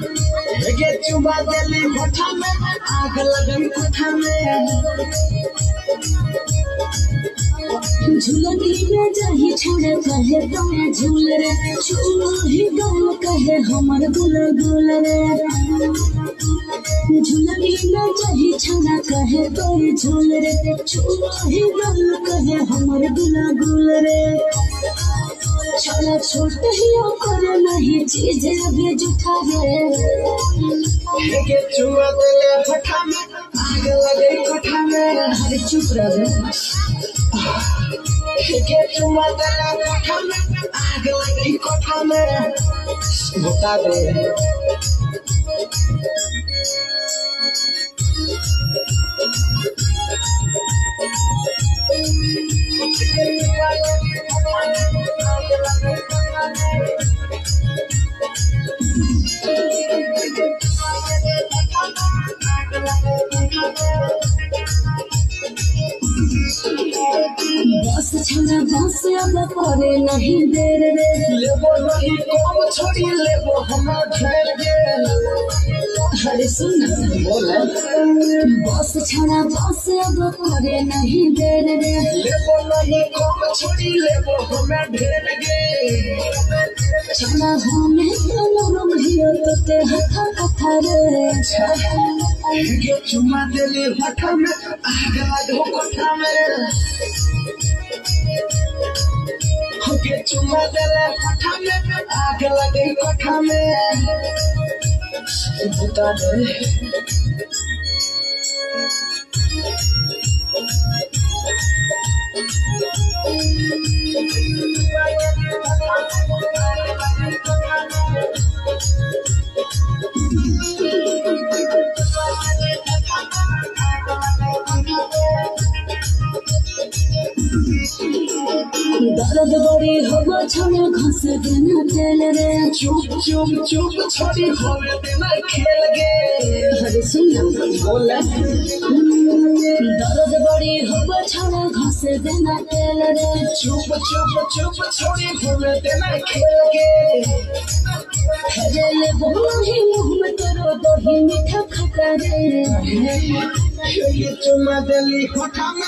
हेगे चुबा देली होठा में आग लगई कोठा में झूलनी में जाही छोड़े कहे तुम्हें झूल रे छू ही गम कहे हमर गुल रे झूलनी में जाही छोड़ा कहे तोरे झूल रे छू ही गम कहे हमर गुल रे छोड़ा छोट ही कर नहीं चीज अभी जुठा रे हेगे चुबा देली होठा में आग लगई कोठा में हर चुप रहे हेगे चुबा देली होठा में आग लगई कोठा में बता दे बस छना बस अब करे नहीं देर रे लेबो नहीं कम छोड़ी लेबो हम घेर गेल हरे सुन बोले बस छना बस अब करे नहीं देर रे लेबो नहीं कम छोड़ी लेबो हम ढेर गेल छना हमें नरम हियो तो ते हथा कथा रे हेगे चुमा देली होठा में आग लगो कोठा में हेगे चुमा देली होठा में आग लगई कोठा में बता दे दर्द बड़ी होगा छना घस देना तेल रे चुप चुप चुप छोड़ी होवे देना खेल गे हरे सुन बोले दर्द बड़ी होगा छना घस देना तेल रे चुप चुप चुप छोड़ी होवे देना खेल गे हरे ले बोही मुँह में तेरो दही मीठा खटा रे हेगे चुमा देली होठा में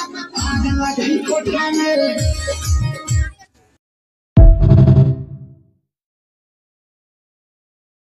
आग लगई कोठा में